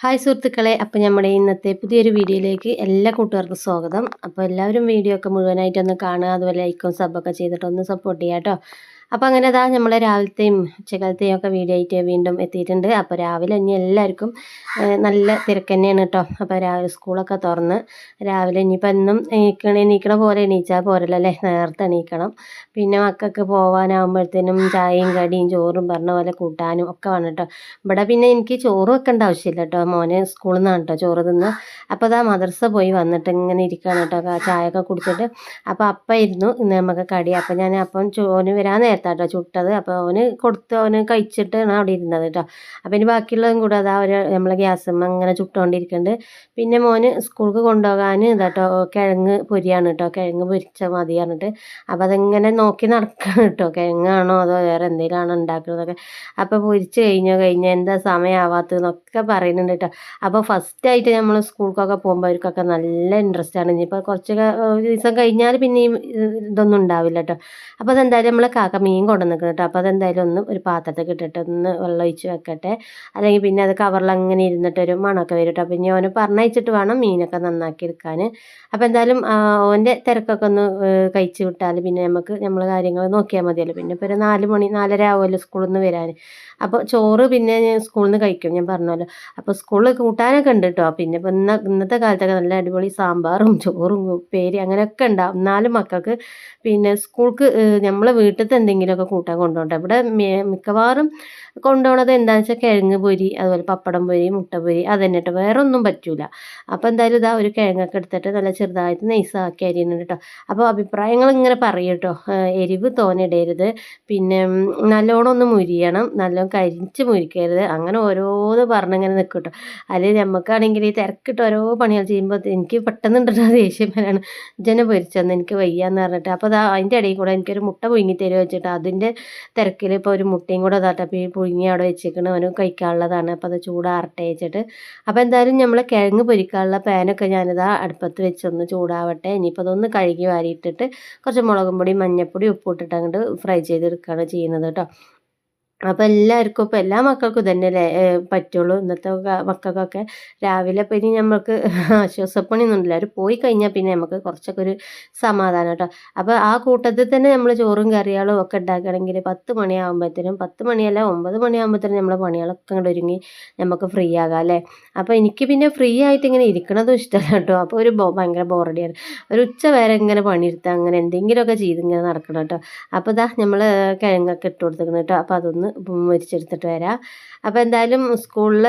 Hi സുഹൃത്തുക്കളെ, അപ്പോൾ നമ്മുടെ ഇന്നത്തെ പുതിയൊരു വീഡിയോയിലേക്ക് എല്ലാ കൂട്ടുകാർക്കും സ്വാഗതം. അപ്പോൾ എല്ലാവരും വീഡിയോ ഒക്കെ മുഴുവനായിട്ടൊന്ന് കാണുക, അതുപോലെ ലൈക്കും സബ്ബൊക്കെ ചെയ്തിട്ട് ഒന്ന് സപ്പോർട്ട് ചെയ്യുക കേട്ടോ. അപ്പോൾ അങ്ങനെ ഇതാ നമ്മൾ രാവിലത്തെയും ഉച്ചക്കാലത്തെയും ഒക്കെ വീഡിയോ ആയിട്ട് വീണ്ടും എത്തിയിട്ടുണ്ട്. അപ്പോൾ രാവിലെ ഇനി എല്ലാവർക്കും നല്ല തിരക്ക് തന്നെയാണ് കേട്ടോ. അപ്പോൾ രാവിലെ സ്കൂളൊക്കെ തുറന്ന് രാവിലെ ഇനിയിപ്പോൾ എന്നും എണീക്കണ പോലെ എണീച്ചാൽ പോരല്ലോ അല്ലേ, നേരത്തെ എണീക്കണം. പിന്നെ മക്കൾക്ക് പോകാനാകുമ്പോഴത്തേനും ചായയും കടിയും ചോറും പറഞ്ഞ പോലെ കൂട്ടാനും ഒക്കെ വേണം കേട്ടോ. ഇവിടെ പിന്നെ എനിക്ക് ചോറ് വെക്കേണ്ട ആവശ്യമില്ല കേട്ടോ, മോന് സ്കൂളിൽ നിന്നാണ് കേട്ടോ ചോറ് തിന്ന്. അപ്പോൾ അതാ മദ്രസ പോയി വന്നിട്ട് ഇങ്ങനെ ഇരിക്കുകയാണ് കേട്ടോ, ചായയൊക്കെ കുടിച്ചിട്ട്. അപ്പോൾ അപ്പം ഇരുന്നു ഇന്ന് നമുക്ക് കടി. അപ്പോൾ ഞാൻ അപ്പം ഓന് വരാൻ നേരത്താട്ടോ ചുട്ടത്. അപ്പോൾ അവന് കൊടുത്ത് അവന് കഴിച്ചിട്ടാണ് അവിടെ ഇരുന്നത് കേട്ടോ. അപ്പോൾ ഇനി ബാക്കിയുള്ളതും കൂടെ അതാ ഒരു നമ്മളെ ഗ്യാസുമ്മ ഇങ്ങനെ ചുട്ടുകൊണ്ടിരിക്കുന്നുണ്ട്. പിന്നെ മോന് സ്കൂൾക്ക് കൊണ്ടുപോകാൻ ഇതാട്ടോ കിഴങ്ങ് പൊരിയാണ് കേട്ടോ, കിഴങ്ങ് പൊരിച്ച മതി പറഞ്ഞിട്ട്. അപ്പോൾ അതിങ്ങനെ നോക്കി നടക്കണം കേട്ടോ, കിഴങ്ങാണോ അതോ വേറെ എന്തെങ്കിലും ആണോ ഉണ്ടാക്കുന്നതൊക്കെ. അപ്പോൾ പൊരിച്ച് കഴിഞ്ഞാൽ എന്താ സമയമാവാത്തതെന്നൊക്കെ പറയുന്നുണ്ട് കേട്ടോ. അപ്പോൾ ഫസ്റ്റായിട്ട് നമ്മൾ സ്കൂൾക്കൊക്കെ പോകുമ്പോൾ അവർക്കൊക്കെ നല്ല ഇൻട്രസ്റ്റ് ആണ്. ഇനിയിപ്പോൾ കുറച്ചൊക്കെ ഒരു ദിവസം കഴിഞ്ഞാൽ പിന്നെയും ഇതൊന്നും ഉണ്ടാവില്ല കേട്ടോ. അപ്പോൾ അതെന്തായാലും നമ്മൾ കാക്ക മീൻ കൊണ്ടുവന്നിക്കണം കേട്ടോ. അപ്പോൾ അതെന്തായാലും ഒന്ന് ഒരു പാത്രത്തിൽ ഇട്ടിട്ട് ഒന്ന് വെള്ളം ഒഴിച്ച് വെക്കട്ടെ, അല്ലെങ്കിൽ പിന്നെ അത് കവറിൽ അങ്ങനെ ഇരുന്നിട്ടൊരു മണമൊക്കെ വരും കേട്ടോ. അപ്പോൾ ഇനി അവന് പറഞ്ഞയച്ചിട്ട് വേണം മീനൊക്കെ നന്നാക്കി എടുക്കാൻ. അപ്പോൾ എന്തായാലും ഓൻ്റെ തിരക്കൊക്കെ ഒന്ന് കഴിച്ച് വിട്ടാൽ പിന്നെ നമ്മൾ കാര്യങ്ങൾ നോക്കിയാൽ മതിയല്ലോ. പിന്നെ ഇപ്പോൾ ഒരു 4 മണി 4:30 ആവുമല്ലോ സ്കൂളിൽ നിന്ന് വരാൻ. അപ്പോൾ ചോറ് പിന്നെ ഞാൻ സ്കൂളിൽ നിന്ന് കഴിക്കും, ഞാൻ പറഞ്ഞല്ലോ. അപ്പോൾ സ്കൂളിൽ കൂട്ടാനൊക്കെ ഉണ്ട് കേട്ടോ. പിന്നെ ഇപ്പോൾ ഇന്നത്തെ കാലത്തൊക്കെ നല്ല അടിപൊളി സാമ്പാറും ചോറും ഉപ്പേരി അങ്ങനെയൊക്കെ ഉണ്ടാവും. എന്നാലും മക്കൾക്ക് പിന്നെ സ്കൂൾക്ക് നമ്മളെ വീട്ടിലത്തെ എന്തെങ്കിലുമൊക്കെ കൂട്ടാൻ കൊണ്ടുപോകട്ടെ. ഇവിടെ മിക്കവാറും കൊണ്ടുപോകണത് എന്താണെന്ന് വെച്ചാൽ കിഴങ്ങ് പൊരി, അതുപോലെ പപ്പടം പൊരി, മുട്ട പൊരി, അത് തന്നെ കേട്ടോ, വേറെ ഒന്നും പറ്റൂല. അപ്പോൾ എന്തായാലും ഇതാ ഒരു കിഴങ്ങൊക്കെ എടുത്തിട്ട് നല്ല ചെറുതായിട്ട് നൈസാക്കി അരിയുന്നുണ്ട് കേട്ടോ. അപ്പോൾ അഭിപ്രായങ്ങൾ ഇങ്ങനെ പറയും കേട്ടോ, എരിവ് തോന്നിടരുത്, പിന്നെ നല്ലോണം ഒന്ന് മുരിയണം, നല്ലോണം കരിച്ച് മുരിക്കരുത്, അങ്ങനെ ഓരോന്ന് പറഞ്ഞിങ്ങനെ നിൽക്കും കേട്ടോ. അല്ലെങ്കിൽ നമുക്കാണെങ്കിൽ ഈ തിരക്കിട്ട് ഓരോ പണികൾ ചെയ്യുമ്പോൾ എനിക്ക് പെട്ടെന്ന് ഉണ്ടല്ലോ ദേഷ്യം വരാണ്. ജന പൊരിച്ചെന്ന് എനിക്ക് വയ്യാന്ന് പറഞ്ഞിട്ട്. അപ്പോൾ അതാ അതിൻ്റെ ഇടയിൽ കൂടെ എനിക്കൊരു മുട്ട പുഴുങ്ങി തരുമോ വെച്ചിട്ട് അതിൻ്റെ തിരക്കിൽ ഇപ്പോൾ ഒരു മുട്ടയും കൂടെ അതാട്ടപ്പോൾ ഈ പുഴുങ്ങി അവിടെ വെച്ചേക്കണം, അവന് കഴിക്കാനുള്ളതാണ്. അപ്പോൾ അത് ചൂടാറട്ടെ വെച്ചിട്ട്. അപ്പോൾ എന്തായാലും നമ്മൾ കിഴങ്ങ് പൊരിക്കാനുള്ള പാനൊക്കെ ഞാനിതാ അടുപ്പത്ത് വെച്ചൊന്ന് ചൂടാവട്ടെ. ഇനിയിപ്പോൾ അതൊന്ന് കഴുകി വാരിയിട്ടിട്ട് കുറച്ച് മുളകും പൊടി മഞ്ഞൾപ്പൊടി ഉപ്പിട്ടിട്ട് അങ്ങോട്ട് ഫ്രൈ ചെയ്തെടുക്കുകയാണ് ചെയ്യുന്നത് കേട്ടോ. അപ്പോൾ എല്ലാവർക്കും ഇപ്പോൾ എല്ലാ മക്കൾക്കും ഇതന്നെയല്ലേ പറ്റുള്ളൂ. ഇന്നത്തെ മക്കൾക്കൊക്കെ രാവിലെ ഇപ്പോൾ ഇനി നമുക്ക് ആശ്വാസപ്പണിയൊന്നുമില്ല, അവർ പോയി കഴിഞ്ഞാൽ പിന്നെ നമുക്ക് കുറച്ചൊക്കെ ഒരു സമാധാനം കേട്ടോ. അപ്പോൾ ആ കൂട്ടത്തിൽ തന്നെ നമ്മൾ ചോറും കറികളും ഒക്കെ ഉണ്ടാക്കുകയാണെങ്കിൽ 10 മണിയാകുമ്പോഴത്തേനും 10 മണിയല്ല 9 മണിയാകുമ്പോഴത്തേനും നമ്മളെ പണികളൊക്കെ അങ്ങോട്ട് ഒരുങ്ങി നമുക്ക് ഫ്രീ ആകാം അല്ലേ. അപ്പോൾ എനിക്ക് പിന്നെ ഫ്രീ ആയിട്ട് ഇങ്ങനെ ഇരിക്കണതും ഇഷ്ടമല്ല കേട്ടോ. അപ്പോൾ ഭയങ്കര ബോറടിയാണ്. ഒരു ഉച്ച വരെ ഇങ്ങനെ പണിയെടുത്ത് അങ്ങനെ എന്തെങ്കിലുമൊക്കെ ചെയ്ത് ഇങ്ങനെ നടക്കണം കേട്ടോ. അപ്പോൾ ഇതാ നമ്മൾ കിഴങ്ങൊക്കെ ഇട്ട് കൊടുത്തിരിക്കണം കേട്ടോ. അപ്പോൾ അതൊന്ന് മൊരിച്ചെടുത്തിട്ട് വരാം. അപ്പോൾ എന്തായാലും സ്കൂളിൽ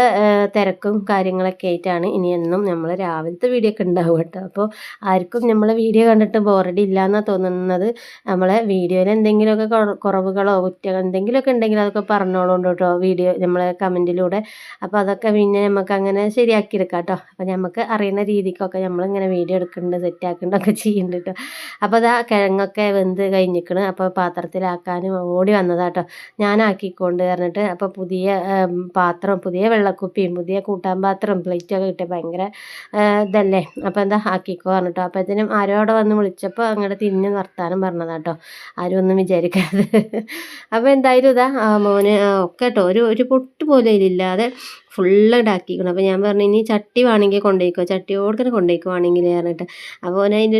തിരക്കും കാര്യങ്ങളൊക്കെ ആയിട്ടാണ് ഇനി എന്നും നമ്മൾ രാവിലത്തെ വീഡിയോ ഒക്കെ ഉണ്ടാവും കേട്ടോ. അപ്പോൾ ആർക്കും നമ്മളെ വീഡിയോ കണ്ടിട്ട് ബോറടി ഇല്ലയെന്നാണ് തോന്നുന്നത്. നമ്മളെ വീഡിയോയിൽ എന്തെങ്കിലുമൊക്കെ കുറവുകളോ കുറ്റങ്ങളോ എന്തെങ്കിലുമൊക്കെ ഉണ്ടെങ്കിൽ അതൊക്കെ പറഞ്ഞോളൂണ്ട് കേട്ടോ, വീഡിയോ നമ്മളെ കമൻറ്റിലൂടെ. അപ്പോൾ അതൊക്കെ പിന്നെ നമുക്ക് അങ്ങനെ ശരിയാക്കി എടുക്കാം കേട്ടോ. അപ്പോൾ നമുക്ക് അറിയുന്ന രീതിക്കൊക്കെ നമ്മളിങ്ങനെ വീഡിയോ എടുക്കുന്നുണ്ട്, സെറ്റാക്കുന്നുണ്ടൊക്കെ ചെയ്യുന്നുണ്ട് കേട്ടോ. അപ്പോൾ അതാ കിഴങ്ങൊക്കെ വെന്ത് കഴിഞ്ഞിരിക്കണം. അപ്പോൾ പാത്രത്തിലാക്കാനും ഓടി വന്നതാട്ടോ, ഞാനാക്കിക്കൊണ്ട് പറഞ്ഞിട്ട്. അപ്പോൾ പുതിയ പാത്രം, പുതിയ വെള്ളക്കുപ്പിയും പുതിയ കൂട്ടാൻ പാത്രം പ്ലേറ്റൊക്കെ കിട്ടിയ ഭയങ്കര ഇതല്ലേ. അപ്പോൾ എന്താ ആക്കിക്കോ പറഞ്ഞിട്ടോ. അപ്പോഴത്തേനും ആരോ അവിടെ വന്ന് വിളിച്ചപ്പോൾ അങ്ങോട്ട് തിരിഞ്ഞ് വർത്താനം പറഞ്ഞതാട്ടോ, ആരും ഒന്നും വിചാരിക്കരുത്. അപ്പോൾ എന്തായാലും ഇതാ മോന് ഒക്കെ കേട്ടോ ഒരു പൊട്ട് പോലും ഇതില്ലാതെ ഫുള്ള് ഇടാക്കിക്കണം. അപ്പോൾ ഞാൻ പറഞ്ഞു ഇനി ചട്ടി വേണമെങ്കിൽ കൊണ്ടുപോയിക്കോ, ചട്ടിയോടെ കൊണ്ടുപോയിക്കുവാണെങ്കിൽ പറഞ്ഞിട്ട്. അപ്പോൾ അതിൻ്റെ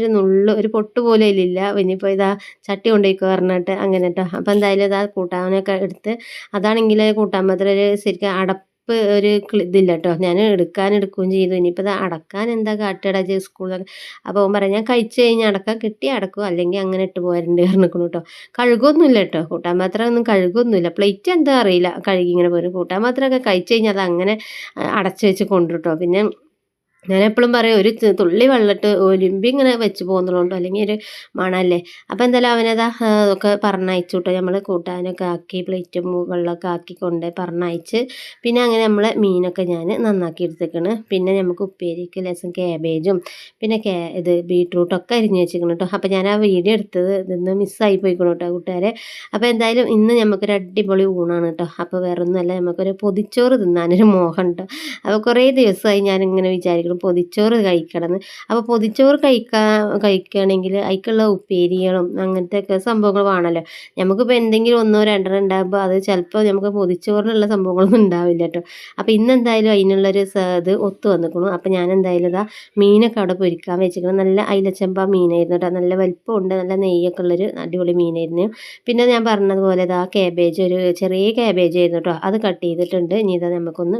ഒരു പൊട്ട് പോലും ഇതിലില്ല. ഇനിയിപ്പോൾ ഇതാ ചട്ടി കൊണ്ടുപോയിക്കോ പറഞ്ഞിട്ട് അങ്ങനെ കേട്ടോ. അപ്പോൾ എന്തായാലും ഇതാ കൂട്ടാനൊക്കെ എടുത്ത്, അതാണെങ്കിൽ കൂട്ടാൻ മാത്രം ശരിക്കും അടപ്പ് ഒരു ഇതില്ല കേട്ടോ, ഞാൻ എടുക്കുകയും ചെയ്തു. ഇനിയിപ്പോൾ ഇത് അടക്കാൻ എന്താ കാട്ടിട സ്കൂളിലൊക്കെ. അപ്പോൾ അവൻ പറയാം ഞാൻ കഴിച്ച് കഴിഞ്ഞാൽ അടക്കാൻ കിട്ടി അടക്കും, അല്ലെങ്കിൽ അങ്ങനെ ഇട്ട് പോരണ്ട് പറഞ്ഞിരിക്കണം കേട്ടോ. കഴുകൊന്നുമില്ല കേട്ടോ, കൂട്ടാൻ പാത്രം ഒന്നും കഴുകൊന്നുമില്ല. പ്ലേറ്റ് എന്താ അറിയില്ല, കഴുകി ഇങ്ങനെ പോരും. കൂട്ടാൻ പാത്രമൊക്കെ കഴിച്ച് കഴിഞ്ഞാൽ അത് അങ്ങനെ അടച്ച് വെച്ച് കൊണ്ടുട്ടോ. പിന്നെ ഞാൻ എപ്പോഴും പറയും ഒരു തുള്ളി വെള്ളമിട്ട് ഒലിമ്പി ഇങ്ങനെ വെച്ച് പോകുന്നുള്ളൂ, അല്ലെങ്കിൽ ഒരു മണമല്ലേ. അപ്പോൾ എന്തായാലും അവനതാ ഒക്കെ പറഞ്ഞയച്ചു കേട്ടോ. നമ്മൾ കൂട്ടാനൊക്കെ ആക്കി പ്ലേറ്റും വെള്ളമൊക്കെ ആക്കിക്കൊണ്ട് പറഞ്ഞയച്ച്. പിന്നെ അങ്ങനെ നമ്മളെ മീനൊക്കെ ഞാൻ നന്നാക്കി എടുത്തേക്കണ്. പിന്നെ നമുക്ക് ഉപ്പേരിക്ക് ലേശം കാബേജും പിന്നെ ഇത് ബീട്രൂട്ടൊക്കെ അരിഞ്ഞ് വെച്ചിരിക്കണം കേട്ടോ. അപ്പോൾ ഞാൻ ആ വീഡിയോ എടുത്തത് ഇന്ന് മിസ്സായി പോയിക്കണം കേട്ടോ കൂട്ടുകാരെ. അപ്പോൾ എന്തായാലും ഇന്ന് നമുക്കൊരു അടിപൊളി ഊണാണ് കേട്ടോ. അപ്പോൾ വേറെ ഒന്നുമല്ല, നമുക്കൊരു പൊതിച്ചോറ് തിന്നാനൊരു മോഹം കേട്ടോ. അപ്പോൾ കുറേ ദിവസമായി ഞാനിങ്ങനെ വിചാരിക്കണം പൊതിച്ചോറ് കഴിക്കണമെന്ന്. അപ്പോൾ പൊതിച്ചോറ് കഴിക്കുകയാണെങ്കിൽ അതിലേക്കുള്ള ഉപ്പേരികളും അങ്ങനത്തെയൊക്കെ സംഭവങ്ങൾ വേണമല്ലോ. നമുക്കിപ്പോൾ എന്തെങ്കിലും ഒന്നോ രണ്ടോ ഉണ്ടാകുമ്പോൾ അത് ചിലപ്പോൾ നമുക്ക് പൊതിച്ചോറിനുള്ള സംഭവങ്ങളൊന്നും ഉണ്ടാവില്ല കേട്ടോ. അപ്പോൾ ഇന്നെന്തായാലും അതിനുള്ളൊരു ഇത് ഒത്തു വന്നിരിക്കുന്നു. അപ്പോൾ ഞാൻ എന്തായാലും ഇതാ മീനൊക്കെ അവിടെ പൊരിക്കാൻ വെച്ചിരിക്കണം. നല്ല അയിലച്ചമ്പ മീനായിരുന്നു കേട്ടോ. നല്ല വലിപ്പമുണ്ട്, നല്ല നെയ്യൊക്കെ ഉള്ളൊരു അടിപൊളി മീനായിരുന്നു. പിന്നെ ഞാൻ പറഞ്ഞതുപോലെ ഇതാ കാബേജ്, ഒരു ചെറിയ കാബേജ് ആയിരുന്നു കേട്ടോ. അത് കട്ട് ചെയ്തിട്ടുണ്ട്. ഇനി ഇതാ നമുക്കൊന്ന്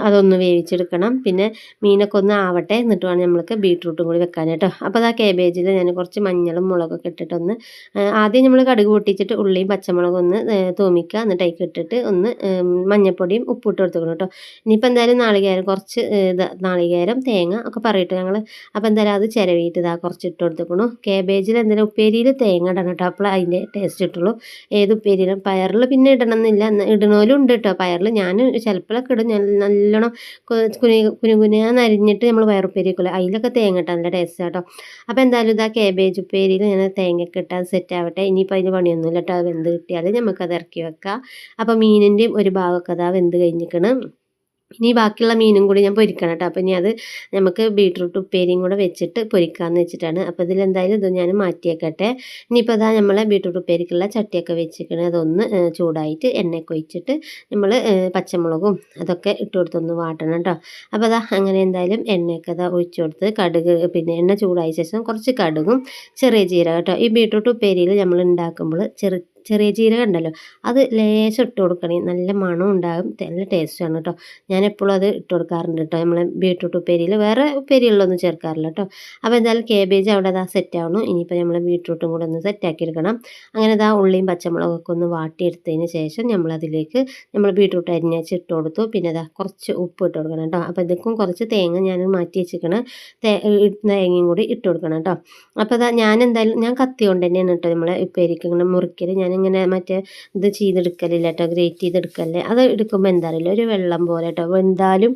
അതൊന്ന് വേവിച്ചെടുക്കണം. പിന്നെ മീനൊക്കെ ഒന്ന് ആവട്ടെ, എന്നിട്ട് വേണം നമ്മൾക്ക് ബീട്രൂട്ടും കൂടി വെക്കാൻ കേട്ടോ. അപ്പോൾ അത് ആ കാബേജിൽ ഞാൻ കുറച്ച് മഞ്ഞളും മുളകൊക്കെ ഇട്ടിട്ടൊന്ന് ആദ്യം നമ്മൾ കടുക് പൊട്ടിച്ചിട്ട് ഉള്ളിയും പച്ചമുളകും ഒന്ന് തൂമിക്കുക. എന്നിട്ട് അതിലേക്ക് ഇട്ടിട്ട് ഒന്ന് മഞ്ഞൾപ്പൊടിയും ഉപ്പിട്ട് കൊടുക്കണം കേട്ടോ. ഇനിയിപ്പോൾ എന്തായാലും നാളികേരം കുറച്ച് നാളികേരം തേങ്ങ ഒക്കെ പറയട്ടെ ഞങ്ങൾ. അപ്പോൾ എന്തായാലും അത് ചിരവിയിട്ട് ഇതാ കുറച്ച് ഇട്ട് കൊടുത്തേക്കണു. കാബേജിൽ എന്തെങ്കിലും ഉപ്പേരിയിൽ തേങ്ങ ഇടണം കേട്ടോ, അപ്പോൾ അതിൻ്റെ ടേസ്റ്റ് കിട്ടുള്ളൂ. ഏത് ഉപ്പേരിയിലും പയറിൽ പിന്നെ ഇടണമെന്നില്ല, ഇടണോലും ഉണ്ട് കേട്ടോ. പയറിൽ ഞാൻ ചിലപ്പോഴൊക്കെ ഇടും. നല്ലോണം കുനുകുനാന്ന് അരിഞ്ഞിട്ട് നമ്മൾ പയറുപ്പേരി വെക്കില്ല, അതിലൊക്കെ തേങ്ങ ഇട്ടാൽ നല്ല ടേസ്റ്റ് കേട്ടോ. അപ്പോൾ എന്തായാലും ഇതാ കാബേജ് ഉപ്പേരിയിൽ ഞാൻ തേങ്ങയൊക്കെ ഇട്ട് അത് സെറ്റ് ആവട്ടെ. ഇനിയിപ്പോൾ അതിന് പണിയൊന്നുമില്ല കേട്ടോ. അത് വെന്ത് കിട്ടിയാൽ നമുക്കത് ഇറക്കി വെക്കാം. അപ്പോൾ മീനിൻ്റെയും ഒരു ഭാഗമൊക്കെ അതാ വെന്ത് കഴിഞ്ഞിരിക്കണം. ഇനി ബാക്കിയുള്ള മീനും കൂടി ഞാൻ പൊരിക്കണം കേട്ടോ. അപ്പോൾ ഇനി അത് നമുക്ക് ബീട്രൂട്ട് ഉപ്പേരിയും കൂടെ വെച്ചിട്ട് പൊരിക്കാമെന്ന് വെച്ചിട്ടാണ്. അപ്പോൾ ഇതിലെന്തായാലും ഇത് ഞാൻ മാറ്റിയേക്കട്ടെ. ഇനിയിപ്പോൾ അതാ നമ്മളെ ബീട്രൂട്ട് ഉപ്പേരിക്കുള്ള ചട്ടിയൊക്കെ വെച്ചിരിക്കണത്. അതൊന്ന് ചൂടായിട്ട് എണ്ണയൊക്കെ ഒഴിച്ചിട്ട് നമ്മൾ പച്ചമുളകും അതൊക്കെ ഇട്ട് കൊടുത്തൊന്ന് വാട്ടണം കേട്ടോ. അപ്പോൾ അതാ അങ്ങനെ എന്തായാലും എണ്ണയൊക്കെ അതാ ഒഴിച്ചു കൊടുത്ത് കടുക്, പിന്നെ എണ്ണ ചൂടായ ശേഷം കുറച്ച് കടുകും ചെറിയ ജീരകം കേട്ടോ. ഈ ബീട്രൂട്ട് ഉപ്പേരിയിൽ നമ്മൾ ഉണ്ടാക്കുമ്പോൾ ചെറിയ ജീരകം ഉണ്ടല്ലോ, അത് ലേശം ഇട്ട് കൊടുക്കണേ, നല്ല മണം ഉണ്ടാകും, നല്ല ടേസ്റ്റാണ് കേട്ടോ. ഞാൻ എപ്പോഴും അത് ഇട്ട് കൊടുക്കാറുണ്ട് കേട്ടോ. നമ്മൾ ബീട്രൂട്ട് ഉപ്പേരിയിൽ വേറെ ഉപ്പേരികളിലൊന്നും ചേർക്കാറില്ല കേട്ടോ. അപ്പോൾ എന്തായാലും കേബേജ് അവിടെ അതാ സെറ്റ് ആവണം. ഇനിയിപ്പോൾ നമ്മൾ ബീട്രൂട്ടും കൂടെ ഒന്ന് സെറ്റാക്കി എടുക്കണം. അങ്ങനെ ഇതാ ഉള്ളിയും പച്ചമുളകൊക്കെ ഒന്ന് വാട്ടിയെടുത്തതിന് ശേഷം നമ്മളതിലേക്ക് നമ്മൾ ബീട്രൂട്ട് അരിഞ്ഞ് ഇട്ട് കൊടുത്തു. പിന്നെ അതാ കുറച്ച് ഉപ്പ് ഇട്ട് കൊടുക്കണം കേട്ടോ. അപ്പോൾ ഇതൊക്കെ കുറച്ച് തേങ്ങ ഞാൻ മാറ്റി വെച്ചിരിക്കണം, തേങ്ങയും കൂടി ഇട്ട് കൊടുക്കണം കേട്ടോ. അപ്പോൾ അതാ ഞാൻ എന്തായാലും ഞാൻ കത്തി കൊണ്ട് തന്നെയാണ് കേട്ടോ നമ്മളെ ഉപ്പേരിക്ക് ഇങ്ങനെ മുറിക്കൽ. ഞാനിങ്ങനെ മറ്റേ ഇത് ചെയ്തെടുക്കലില്ല കേട്ടോ, ഗ്രേറ്റ് ചെയ്തെടുക്കല്ലേ. അത് എടുക്കുമ്പോൾ എന്താ അറിയില്ല, ഒരു വെള്ളം പോലെ കേട്ടോ. എന്തായാലും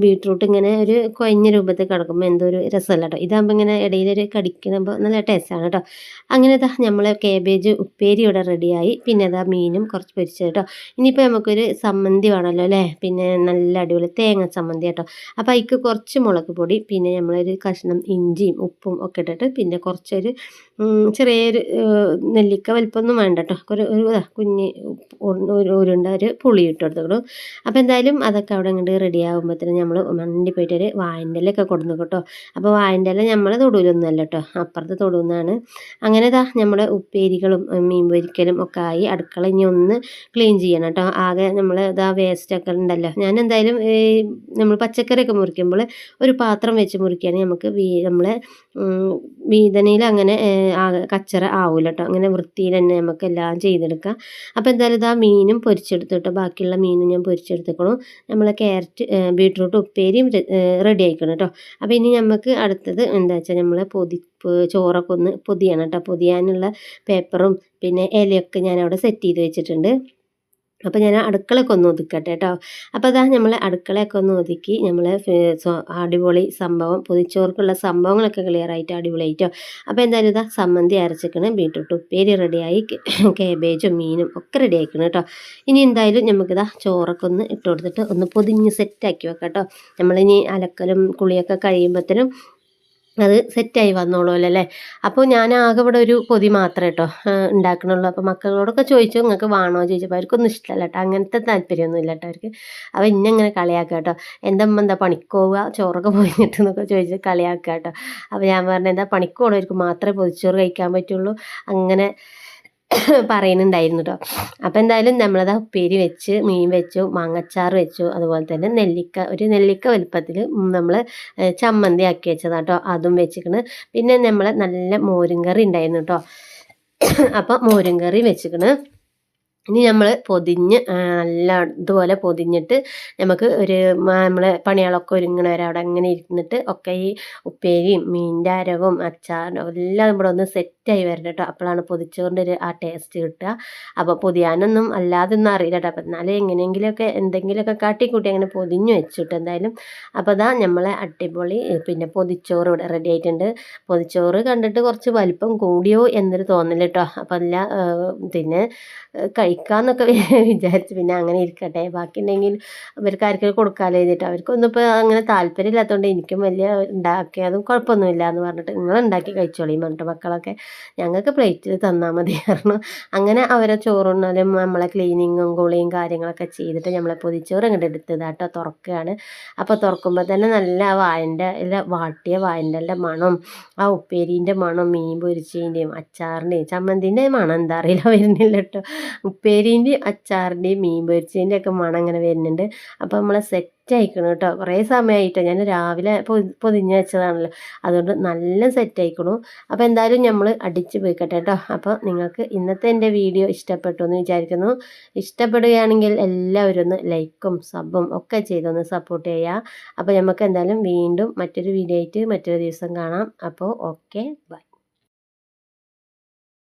ബീട്രൂട്ട് ഇങ്ങനെ ഒരു കുഴഞ്ഞ രൂപത്തിൽ കിടക്കുമ്പോൾ എന്തോ ഒരു രസമല്ല കേട്ടോ. ഇതാകുമ്പോൾ ഇങ്ങനെ ഇടയിലൊരു കടിക്കുമ്പോൾ നല്ല ടേസ്റ്റാണ് കേട്ടോ. അങ്ങനെ ഇതാ നമ്മളെ കാബേജ് ഉപ്പേരി ഇവിടെ റെഡിയായി. പിന്നെ അതാ മീനും കുറച്ച് പൊരിച്ചത് കേട്ടോ. ഇനിയിപ്പോൾ നമുക്കൊരു സമ്മന്തി വേണമല്ലോ അല്ലേ, പിന്നെ നല്ല അടിപൊളി തേങ്ങ സമ്മന്തി കേട്ടോ. അപ്പോൾ അതിക്ക് കുറച്ച് മുളക് പൊടി, പിന്നെ നമ്മളൊരു കഷ്ണം ഇഞ്ചിയും ഉപ്പും ഒക്കെ ഇട്ടിട്ട്, പിന്നെ കുറച്ചൊരു ചെറിയൊരു നെല്ലിക്ക വലിപ്പമൊന്നും വേണ്ട കേട്ടോ, ഒരു കുഞ്ഞ് ഉരുണ്ട ഒരു പുളി ഇട്ട് കൊടുത്തോളൂ. അപ്പോൾ എന്തായാലും അതൊക്കെ അവിടെ ഇങ്ങോട്ട് റെഡി ആകുമ്പോഴത്തേനും നമ്മൾ മണ്ടി പോയിട്ടൊരു വാഴൻ്റെ ഇലയൊക്കെ കൊടുന്നു കേട്ടോ. അപ്പോൾ വാഴൻ്റെ ഇല നമ്മളെ തൊടുവിലൊന്നുമല്ല കേട്ടോ, അപ്പുറത്ത് തൊടുന്നാണ്. അങ്ങനെ ഇതാ നമ്മുടെ ഉപ്പേരികളും മീൻ പൊരിക്കലും ഒക്കെ ആയി. അടുക്കള ഇനി ഒന്ന് ക്ലീൻ ചെയ്യണം കേട്ടോ. ആകെ നമ്മൾ ഇതാ വേസ്റ്റൊക്കെ ഉണ്ടല്ലോ. ഞാൻ എന്തായാലും നമ്മൾ പച്ചക്കറിയൊക്കെ മുറിക്കുമ്പോൾ ഒരു പാത്രം വെച്ച് മുറിക്കുകയാണെങ്കിൽ നമുക്ക് നമ്മളെ വീതനയിൽ അങ്ങനെ കച്ചറ ആവില്ല കേട്ടോ. അങ്ങനെ വൃത്തിയിൽ തന്നെ നമുക്ക് എല്ലാം ചെയ്തെടുക്കാം. അപ്പോൾ എന്തായാലും ഇതാ മീനും പൊരിച്ചെടുത്തു കേട്ടോ. ബാക്കിയുള്ള മീനും ഞാൻ പൊരിച്ചെടുത്തേക്കണം. നമ്മളെ ക്യാരറ്റ് ബീട്രൂട്ട് ഉപ്പേരിയും റെഡി ആയിക്കണം കേട്ടോ. അപ്പോൾ ഇനി നമുക്ക് അടുത്തത് എന്താ വെച്ചാൽ നമ്മളെ ചോറൊക്കെ ഒന്ന് പൊതിയണം കേട്ടോ. പൊതിയാനുള്ള പേപ്പറും പിന്നെ ഇലയൊക്കെ ഞാൻ അവിടെ സെറ്റ് ചെയ്ത് വെച്ചിട്ടുണ്ട്. അപ്പോൾ ഞാൻ അടുക്കളയൊക്കെ ഒന്ന് ഒതുക്കട്ടെ കേട്ടോ. അപ്പോൾ അതാ നമ്മൾ അടുക്കളയൊക്കെ ഒന്ന് ഒതുക്കി നമ്മൾ അടിപൊളി സംഭവം, പൊതിച്ചോർക്കുള്ള സംഭവങ്ങളൊക്കെ ക്ലിയറായിട്ട് അടിപൊളിയായിട്ടോ. അപ്പോൾ എന്തായാലും ഇതാ സമ്മന്തി അരച്ചിക്കണം, ബീട്രൂട്ട് ഉപ്പേരി റെഡിയായി, കേബേജും മീനും ഒക്കെ റെഡി ആയിക്കണം കേട്ടോ. ഇനി എന്തായാലും നമുക്കിതാ ചോറൊക്കെ ഒന്ന് ഇട്ട് കൊടുത്തിട്ട് ഒന്ന് പൊതിഞ്ഞ് സെറ്റാക്കി വെക്കാം കേട്ടോ. നമ്മളിനി അലക്കലും കുളിയൊക്കെ കഴിയുമ്പോഴത്തേനും അത് സെറ്റായി വന്നോളൂല്ലോ അല്ലേ. അപ്പോൾ ഞാൻ ആകെ ഇവിടെ ഒരു പൊതി മാത്രമേ കേട്ടോ ഉണ്ടാക്കണുള്ളൂ. അപ്പോൾ മക്കളോടൊക്കെ ചോദിച്ചു നിങ്ങൾക്ക് വേണോ ചോദിച്ചപ്പോൾ അവർക്കൊന്നും ഇഷ്ടമല്ല കേട്ടോ, അങ്ങനത്തെ താല്പര്യമൊന്നും ഇല്ല കേട്ടോ അവർക്ക്. അപ്പോൾ ഇങ്ങനെ കളിയാക്കുക കേട്ടോ, എൻ്റെ അമ്മ എന്താ പണിക്ക് പോവുക ചോറൊക്കെ പോയിട്ട് എന്നൊക്കെ ചോദിച്ച് കളിയാക്കുക കേട്ടോ. അപ്പോൾ ഞാൻ പറഞ്ഞത് എന്താ പണിക്ക് പോകണവർക്ക് മാത്രമേ പൊതിച്ചോറ് കഴിക്കാൻ പറ്റുള്ളൂ അങ്ങനെ പറയുന്നുണ്ടായിരുന്നു കേട്ടോ. അപ്പോൾ എന്തായാലും നമ്മളത് ഉപ്പേരി വെച്ച്, മീൻ വെച്ചു, മാങ്ങച്ചാറ് വെച്ചു, അതുപോലെ തന്നെ ഒരു നെല്ലിക്ക വലുപ്പത്തിൽ നമ്മൾ ചമ്മന്തി ആക്കി വെച്ചതാണ് കേട്ടോ, അതും വെച്ചിക്കണ്. പിന്നെ നമ്മൾ നല്ല മോരും കറി ഉണ്ടായിരുന്നു കേട്ടോ. അപ്പോൾ മോരും കറി വെച്ചിക്കണ്. ഇനി നമ്മൾ പൊതിഞ്ഞ് നല്ല ഇതുപോലെ പൊതിഞ്ഞിട്ട് നമുക്ക് ഒരു നമ്മളെ പണികളൊക്കെ ഒരുങ്ങണ വരെ അവിടെ അങ്ങനെ ഇരുന്നിട്ട് ഒക്കെ ഈ ഉപ്പേരിയും മീനിൻ്റെ അരവും അച്ചാറും എല്ലാം ഇവിടെ ഒന്ന് സെറ്റായി വരണം കേട്ടോ. അപ്പോഴാണ് പൊതിച്ചോറിൻ്റെ ഒരു ആ ടേസ്റ്റ് കിട്ടുക. അപ്പോൾ പൊതിയാനൊന്നും അല്ലാതൊന്നും അറിയില്ല കേട്ടോ. അപ്പം എന്നാലും എങ്ങനെയെങ്കിലുമൊക്കെ എന്തെങ്കിലുമൊക്കെ കാട്ടിക്കൂട്ടി അങ്ങനെ പൊതിഞ്ഞ് വെച്ചിട്ട് എന്തായാലും. അപ്പോൾ അതാ നമ്മളെ അടിപൊളി പിന്നെ പൊതിച്ചോറ് ഇവിടെ റെഡി ആയിട്ടുണ്ട്. പൊതിച്ചോറ് കണ്ടിട്ട് കുറച്ച് വലിപ്പം കൂടിയോ എന്നൊരു തോന്നൽ കേട്ടോ. അപ്പം അല്ല പിന്നെ കഴിക്കാമെന്നൊക്കെ വിചാരിച്ചു. പിന്നെ അങ്ങനെ ഇരിക്കട്ടെ, ബാക്കിയുണ്ടെങ്കിൽ ഇവർക്ക് ആർക്കെങ്കിലും കൊടുക്കാമല്ലോ എഴുതിയിട്ട്, അവർക്കൊന്നും ഇപ്പോൾ അങ്ങനെ താല്പര്യമില്ലാത്തതുകൊണ്ട് എനിക്കും വലിയ ഉണ്ടാക്കിയതും കുഴപ്പമൊന്നുമില്ല എന്ന് പറഞ്ഞിട്ട് നിങ്ങൾ ഉണ്ടാക്കി കഴിച്ചോളിയും പറഞ്ഞിട്ട് മക്കളൊക്കെ ഞങ്ങൾക്ക് പ്ലേറ്റിൽ തന്നാൽ മതി പറഞ്ഞു. അങ്ങനെ അവരെ ചോറുണ്ണലും നമ്മളെ ക്ലീനിങ്ങും കുളിയും കാര്യങ്ങളൊക്കെ ചെയ്തിട്ട് നമ്മളെ പൊതിച്ചോറ് ഇങ്ങോട്ട് എടുത്തതാട്ടോ തുറക്കുകയാണ്. അപ്പോൾ തുറക്കുമ്പോൾ തന്നെ നല്ല വാഴൻ്റെ ഇല, വാട്ടിയ വാഴൻ്റെ ഇല മണം, ആ ഉപ്പേരീൻ്റെ മണം, മീൻ പൊരിച്ചതിൻ്റെയും അച്ചാറിൻ്റെയും ചമ്മന്തിൻ്റെ മണം എന്താ അറിയില്ല വരുന്നില്ല കേട്ടോ. ഉപ്പേരീൻ്റെയും അച്ചാറിൻ്റെയും മീൻ പൊരിച്ചതിൻ്റെ ഒക്കെ മണം ഇങ്ങനെ വരുന്നുണ്ട്. അപ്പോൾ നമ്മളെ സെറ്റ് ആയിക്കണം കേട്ടോ. കുറേ സമയമായിട്ടോ, ഞാൻ രാവിലെ പൊതിഞ്ഞ് വെച്ചതാണല്ലോ, അതുകൊണ്ട് നല്ല സെറ്റ് ആയിക്കണു. അപ്പോൾ എന്തായാലും നമ്മൾ അടിച്ച് പോയിക്കട്ടെ കേട്ടോ. അപ്പോൾ നിങ്ങൾക്ക് ഇന്നത്തെ എൻ്റെ വീഡിയോ ഇഷ്ടപ്പെട്ടു എന്ന് വിചാരിക്കുന്നു. ഇഷ്ടപ്പെടുകയാണെങ്കിൽ എല്ലാവരും ഒന്ന് ലൈക്കും സബും ഒക്കെ ചെയ്തൊന്ന് സപ്പോർട്ട് ചെയ്യുക. അപ്പോൾ നമുക്ക് എന്തായാലും വീണ്ടും മറ്റൊരു വീഡിയോ ആയിട്ട് മറ്റൊരു ദിവസം കാണാം. അപ്പോൾ ഓക്കെ, ബൈ.